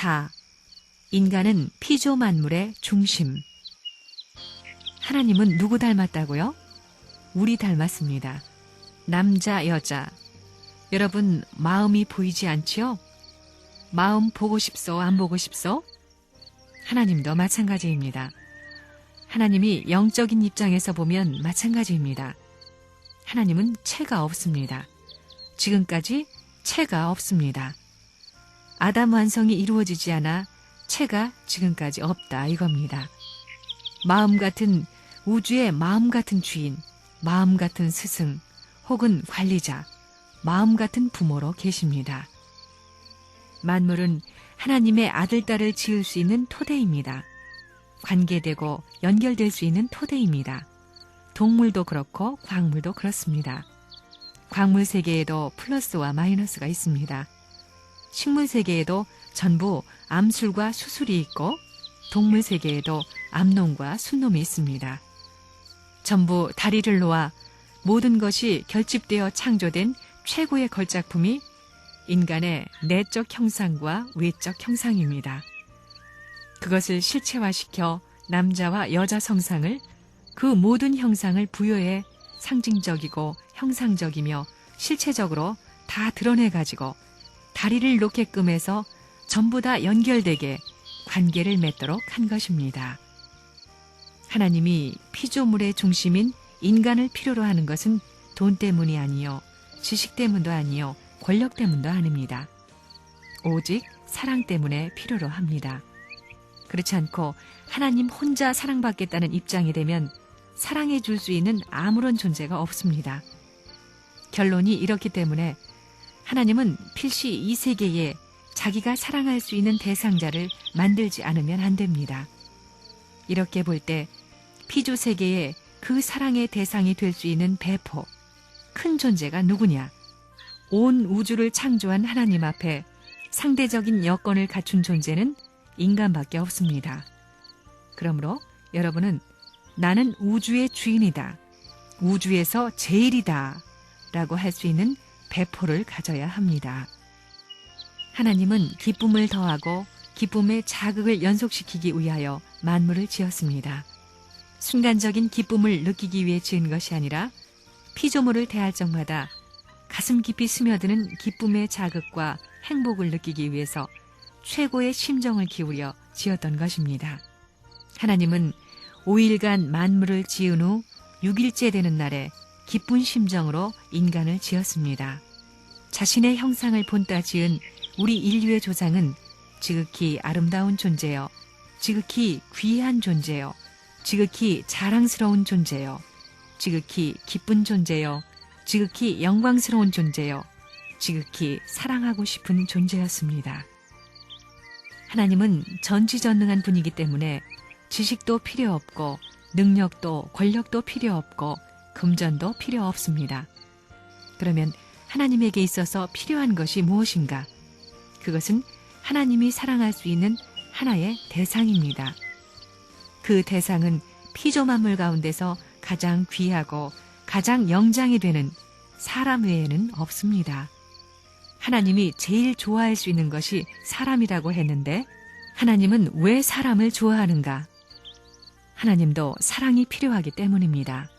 4. 인간은 피조만물의 중심. 하나님은 누구 닮았다고요? 우리 닮았습니다. 남자, 여자. 여러분, 마음이 보이지 않지요? 마음 보고 싶소, 안 보고 싶소? 하나님도 마찬가지입니다. 하나님이 영적인 입장에서 보면 마찬가지입니다. 하나님은 체가 없습니다. 지금까지 체가 없습니다. 아담 완성이 이루어지지 않아 체가 지금까지 없다 이겁니다. 마음 같은 우주의 마음 같은 주인, 마음 같은 스승 혹은 관리자, 마음 같은 부모로 계십니다. 만물은 하나님의 아들, 딸을 지을 수 있는 토대입니다. 관계되고 연결될 수 있는 토대입니다. 동물도 그렇고 광물도 그렇습니다. 광물 세계에도 플러스와 마이너스가 있습니다. 식물 세계에도 전부 암술과 수술이 있고 동물 세계에도 암놈과 순놈이 있습니다. 전부 다리를 놓아 모든 것이 결집되어 창조된 최고의 걸작품이 인간의 내적 형상과 외적 형상입니다. 그것을 실체화시켜 남자와 여자 성상을 그 모든 형상을 부여해 상징적이고 형상적이며 실체적으로 다 드러내가지고 다리를 놓게끔 해서 전부 다 연결되게 관계를 맺도록 한 것입니다. 하나님이 피조물의 중심인 인간을 필요로 하는 것은 돈 때문이 아니요, 지식 때문도 아니요, 권력 때문도 아닙니다. 오직 사랑 때문에 필요로 합니다. 그렇지 않고 하나님 혼자 사랑받겠다는 입장이 되면 사랑해 줄 수 있는 아무런 존재가 없습니다. 결론이 이렇기 때문에 하나님은 필시 이 세계에 자기가 사랑할 수 있는 대상자를 만들지 않으면 안 됩니다. 이렇게 볼 때 피조 세계에 그 사랑의 대상이 될 수 있는 배포, 큰 존재가 누구냐? 온 우주를 창조한 하나님 앞에 상대적인 여건을 갖춘 존재는 인간밖에 없습니다. 그러므로 여러분은 나는 우주의 주인이다, 우주에서 제일이다 라고 할 수 있는 배포를 가져야 합니다. 하나님은 기쁨을 더하고 기쁨의 자극을 연속시키기 위하여 만물을 지었습니다. 순간적인 기쁨을 느끼기 위해 지은 것이 아니라 피조물을 대할 적마다 가슴 깊이 스며드는 기쁨의 자극과 행복을 느끼기 위해서 최고의 심정을 기울여 지었던 것입니다. 하나님은 5일간 만물을 지은 후 6일째 되는 날에 기쁜 심정으로 인간을 지었습니다. 자신의 형상을 본따 지은 우리 인류의 조상은 지극히 아름다운 존재요, 지극히 귀한 존재요, 지극히 자랑스러운 존재요, 지극히 기쁜 존재요, 지극히 영광스러운 존재요, 지극히 사랑하고 싶은 존재였습니다. 하나님은 전지전능한 분이기 때문에 지식도 필요 없고 능력도 권력도 필요 없고 금전도 필요 없습니다. 그러면 하나님에게 있어서 필요한 것이 무엇인가? 그것은 하나님이 사랑할 수 있는 하나의 대상입니다. 그 대상은 피조 만물 가운데서 가장 귀하고 가장 영장이 되는 사람 외에는 없습니다. 하나님이 제일 좋아할 수 있는 것이 사람이라고 했는데 하나님은 왜 사람을 좋아하는가? 하나님도 사랑이 필요하기 때문입니다.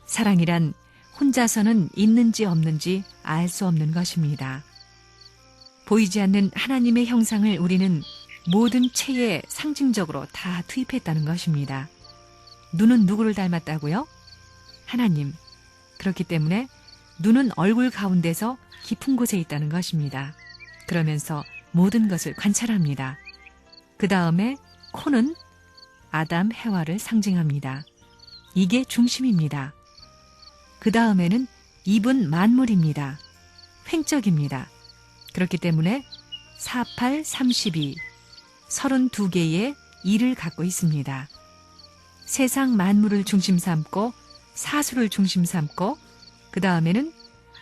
사랑이란 혼자서는 있는지 없는지 알 수 없는 것입니다. 보이지 않는 하나님의 형상을 우리는 모든 체에 상징적으로 다 투입했다는 것입니다. 눈은 누구를 닮았다고요? 하나님. 그렇기 때문에 눈은 얼굴 가운데서 깊은 곳에 있다는 것입니다. 그러면서 모든 것을 관찰합니다. 그 다음에 코는 아담, 해와를 상징합니다. 이게 중심입니다. 그 다음에는 입은 만물입니다. 횡적입니다. 그렇기 때문에 48, 32, 32개의 이를 갖고 있습니다. 세상 만물을 중심 삼고 사수를 중심 삼고 그 다음에는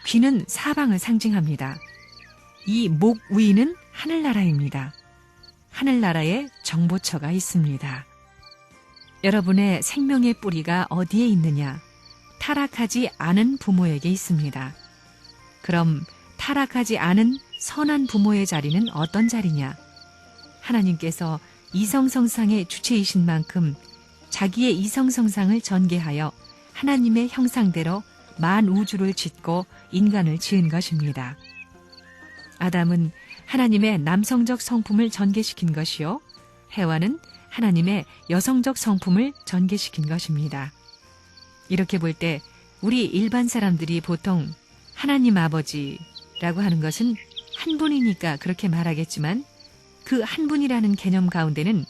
귀는 사방을 상징합니다. 이 목 위는 하늘나라입니다. 하늘나라에 정보처가 있습니다. 여러분의 생명의 뿌리가 어디에 있느냐? 타락하지 않은 부모에게 있습니다. 그럼 타락하지 않은 선한 부모의 자리는 어떤 자리냐? 하나님께서 이성성상의 주체이신 만큼 자기의 이성성상을 전개하여 하나님의 형상대로 만우주를 짓고 인간을 지은 것입니다. 아담은 하나님의 남성적 성품을 전개시킨 것이요, 해와는 하나님의 여성적 성품을 전개시킨 것입니다. 이렇게 볼 때 우리 일반 사람들이 보통 하나님 아버지라고 하는 것은 한 분이니까 그렇게 말하겠지만 그 한 분이라는 개념 가운데는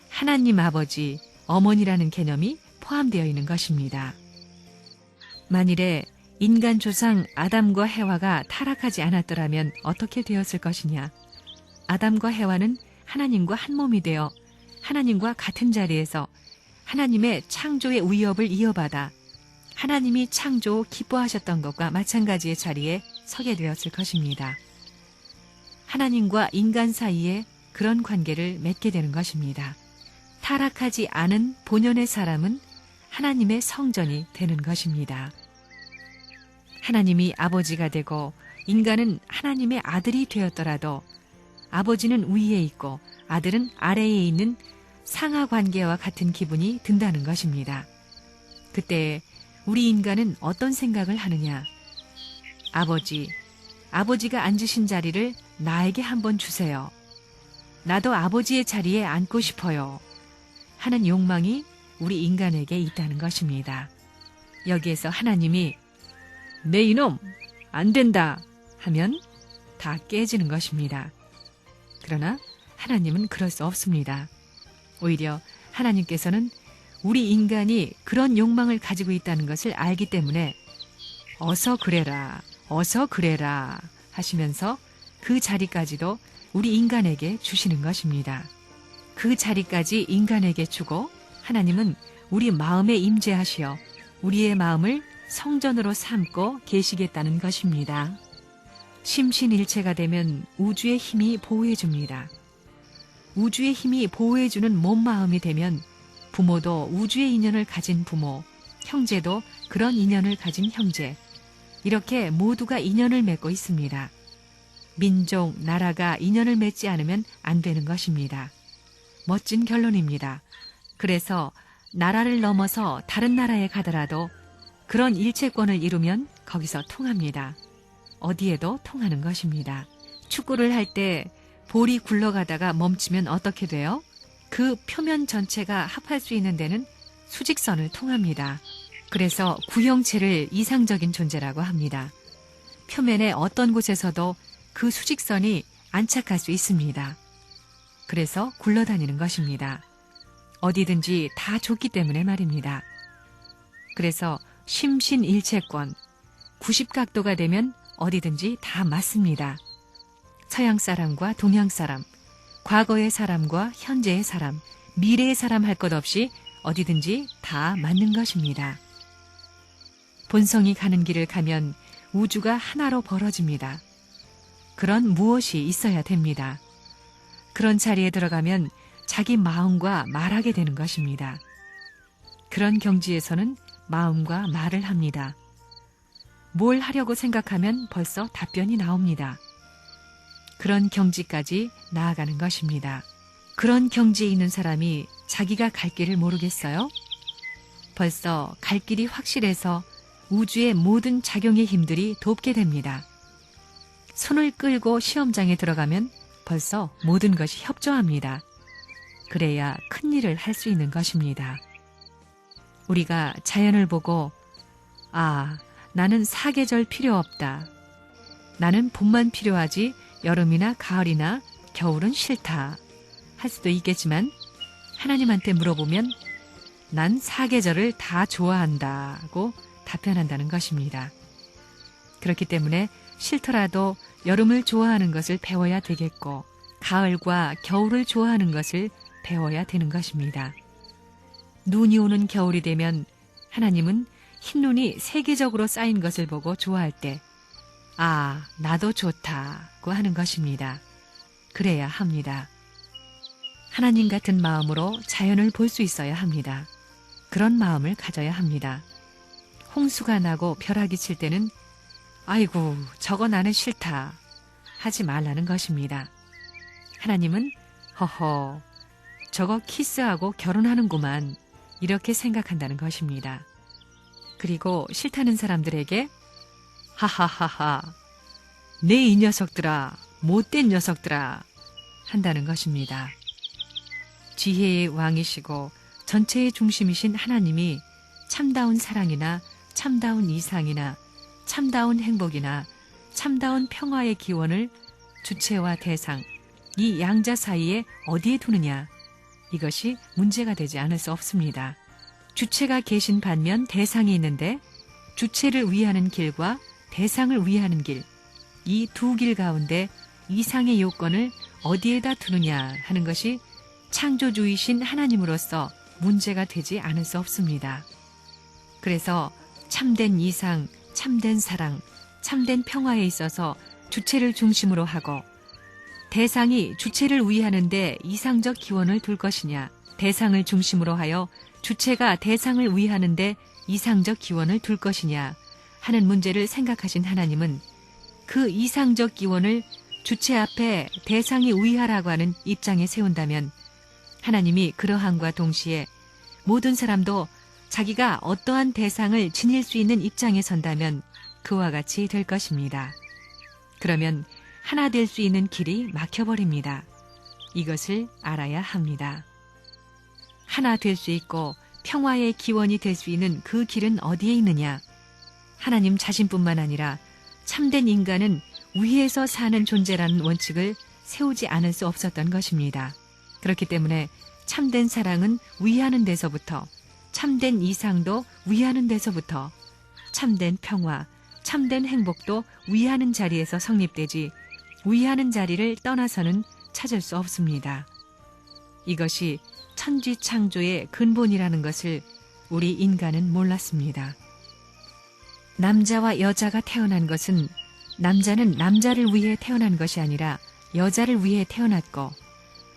하나님 아버지, 어머니라는 개념이 포함되어 있는 것입니다. 만일에 인간 조상 아담과 해와가 타락하지 않았더라면 어떻게 되었을 것이냐? 아담과 해와는 하나님과 한 몸이 되어 하나님과 같은 자리에서 하나님의 창조의 위협을 이어받아 하나님이 창조 기뻐하셨던 것과 마찬가지의 자리에 서게 되었을 것입니다. 하나님과 인간 사이에 그런 관계를 맺게 되는 것입니다. 타락하지 않은 본연의 사람은 하나님의 성전이 되는 것입니다. 하나님이 아버지가 되고 인간은 하나님의 아들이 되었더라도 아버지는 위에 있고 아들은 아래에 있는 상하 관계와 같은 기분이 든다는 것입니다. 그때 우리 인간은 어떤 생각을 하느냐? 아버지가 앉으신 자리를 나에게 한번 주세요. 나도 아버지의 자리에 앉고 싶어요. 하는 욕망이 우리 인간에게 있다는 것입니다. 여기에서 하나님이 내 이놈 안 된다 하면 다 깨지는 것입니다. 그러나 하나님은 그럴 수 없습니다. 오히려 하나님께서는 우리 인간이 그런 욕망을 가지고 있다는 것을 알기 때문에 어서 그래라 하시면서 그 자리까지도 우리 인간에게 주시는 것입니다. 그 자리까지 인간에게 주고 하나님은 우리 마음에 임재하시어 우리의 마음을 성전으로 삼고 계시겠다는 것입니다. 심신일체가 되면 우주의 힘이 보호해줍니다. 우주의 힘이 보호해주는 몸 마음이 되면 부모도 우주의 인연을 가진 부모, 형제도 그런 인연을 가진 형제, 이렇게 모두가 인연을 맺고 있습니다. 민족, 나라가 인연을 맺지 않으면 안 되는 것입니다. 멋진 결론입니다. 그래서 나라를 넘어서 다른 나라에 가더라도 그런 일체권을 이루면 거기서 통합니다. 어디에도 통하는 것입니다. 축구를 할 때 볼이 굴러가다가 멈추면 어떻게 돼요? 그 표면 전체가 합할 수 있는 데는 수직선을 통합니다. 그래서 구형체를 이상적인 존재라고 합니다. 표면의 어떤 곳에서도 그 수직선이 안착할 수 있습니다. 그래서 굴러다니는 것입니다. 어디든지 다 좋기 때문에 말입니다. 그래서 심신일체권, 90각도가 되면 어디든지 다 맞습니다. 서양 사람과 동양 사람, 과거의 사람과 현재의 사람, 미래의 사람 할 것 없이 어디든지 다 맞는 것입니다. 본성이 가는 길을 가면 우주가 하나로 벌어집니다. 그런 무엇이 있어야 됩니다. 그런 자리에 들어가면 자기 마음과 말하게 되는 것입니다. 그런 경지에서는 마음과 말을 합니다. 뭘 하려고 생각하면 벌써 답변이 나옵니다. 그런 경지까지 나아가는 것입니다. 그런 경지에 있는 사람이 자기가 갈 길을 모르겠어요? 벌써 갈 길이 확실해서 우주의 모든 작용의 힘들이 돕게 됩니다. 손을 끌고 시험장에 들어가면 벌써 모든 것이 협조합니다. 그래야 큰 일을 할 수 있는 것입니다. 우리가 자연을 보고 나는 사계절 필요 없다. 나는 봄만 필요하지 여름이나 가을이나 겨울은 싫다. 할 수도 있겠지만 하나님한테 물어보면 난 사계절을 다 좋아한다고 답변한다는 것입니다. 그렇기 때문에 싫더라도 여름을 좋아하는 것을 배워야 되겠고 가을과 겨울을 좋아하는 것을 배워야 되는 것입니다. 눈이 오는 겨울이 되면 하나님은 흰눈이 세계적으로 쌓인 것을 보고 좋아할 때 나도 좋다고 하는 것입니다. 그래야 합니다. 하나님 같은 마음으로 자연을 볼 수 있어야 합니다. 그런 마음을 가져야 합니다. 홍수가 나고 벼락이 칠 때는 저거 나는 싫다 하지 말라는 것입니다. 하나님은 허허, 저거 키스하고 결혼하는구만. 이렇게 생각한다는 것입니다. 그리고 싫다는 사람들에게 하하하하, 내 이 녀석들아, 못된 녀석들아 한다는 것입니다. 지혜의 왕이시고 전체의 중심이신 하나님이 참다운 사랑이나 참다운 이상이나 참다운 행복이나 참다운 평화의 기원을 주체와 대상, 이 양자 사이에 어디에 두느냐, 이것이 문제가 되지 않을 수 없습니다. 주체가 계신 반면 대상이 있는데 주체를 위하는 길과 대상을 위하는 길, 이 두 길 가운데 이상의 요건을 어디에다 두느냐 하는 것이 창조주이신 하나님으로서 문제가 되지 않을 수 없습니다. 그래서 참된 이상, 참된 사랑, 참된 평화에 있어서 주체를 중심으로 하고 대상이 주체를 위하는데 이상적 기원을 둘 것이냐, 대상을 중심으로 하여 주체가 대상을 위하는데 이상적 기원을 둘 것이냐 하는 문제를 생각하신 하나님은 그 이상적 기원을 주체 앞에 대상이 위하라고 하는 입장에 세운다면 하나님이 그러함과 동시에 모든 사람도 자기가 어떠한 대상을 지닐 수 있는 입장에 선다면 그와 같이 될 것입니다. 그러면 하나 될 수 있는 길이 막혀버립니다. 이것을 알아야 합니다. 하나 될 수 있고 평화의 기원이 될 수 있는 그 길은 어디에 있느냐? 하나님 자신뿐만 아니라 참된 인간은 위에서 사는 존재라는 원칙을 세우지 않을 수 없었던 것입니다. 그렇기 때문에 참된 사랑은 위하는 데서부터, 참된 이상도 위하는 데서부터, 참된 평화, 참된 행복도 위하는 자리에서 성립되지 위하는 자리를 떠나서는 찾을 수 없습니다. 이것이 천지창조의 근본이라는 것을 우리 인간은 몰랐습니다. 남자와 여자가 태어난 것은 남자는 남자를 위해 태어난 것이 아니라 여자를 위해 태어났고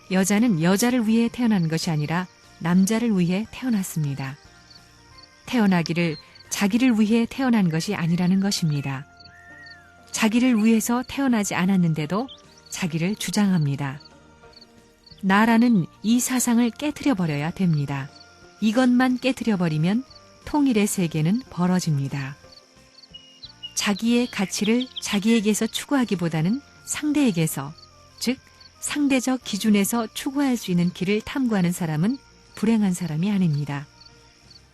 여자는 여자를 위해 태어난 것이 아니라 남자를 위해 태어났습니다. 태어나기를 자기를 위해 태어난 것이 아니라는 것입니다. 자기를 위해서 태어나지 않았는데도 자기를 주장합니다. 나라는 이 사상을 깨트려 버려야 됩니다. 이것만 깨트려 버리면 통일의 세계는 벌어집니다. 자기의 가치를 자기에게서 추구하기보다는 상대에게서, 즉 상대적 기준에서 추구할 수 있는 길을 탐구하는 사람은 불행한 사람이 아닙니다.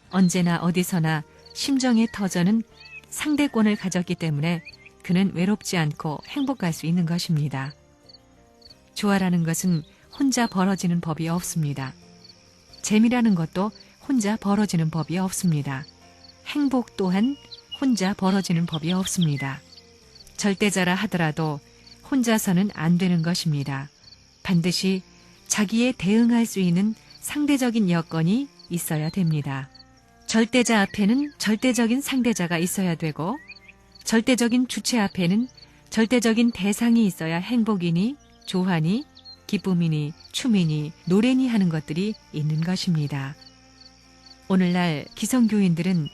언제나 어디서나 심정의 터전은 상대권을 가졌기 때문에 그는 외롭지 않고 행복할 수 있는 것입니다. 조화라는 것은 혼자 벌어지는 법이 없습니다. 재미라는 것도 혼자 벌어지는 법이 없습니다. 행복 또한 혼자 벌어지는 법이 없습니다. 절대자라 하더라도 혼자서는 안 되는 것입니다. 반드시 자기에 대응할 수 있는 상대적인 여건이 있어야 됩니다. 절대자 앞에는 절대적인 상대자가 있어야 되고 절대적인 주체 앞에는 절대적인 대상이 있어야 행복이니 조화니 기쁨이니 춤이니 노래니 하는 것들이 있는 것입니다. 오늘날 기성교인들은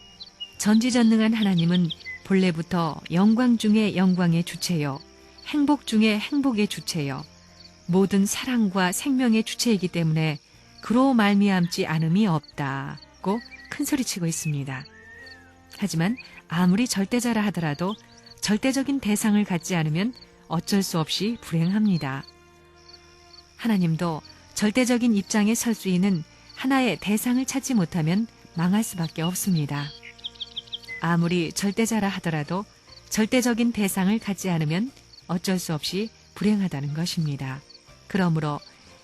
전지전능한 하나님은 본래부터 영광 중에 영광의 주체요, 행복 중에 행복의 주체요, 모든 사랑과 생명의 주체이기 때문에 그로 말미암지 않음이 없다고 큰소리치고 있습니다. 하지만 아무리 절대자라 하더라도 절대적인 대상을 갖지 않으면 어쩔 수 없이 불행합니다. 하나님도 절대적인 입장에 설 수 있는 하나의 대상을 찾지 못하면 망할 수밖에 없습니다. 아무리 절대자라 하더라도 절대적인 대상을 갖지 않으면 어쩔 수 없이 불행하다는 것입니다. 그러므로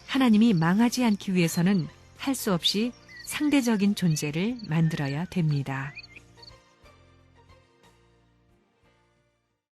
하나님이 망하지 않기 위해서는 할 수 없이 상대적인 존재를 만들어야 됩니다.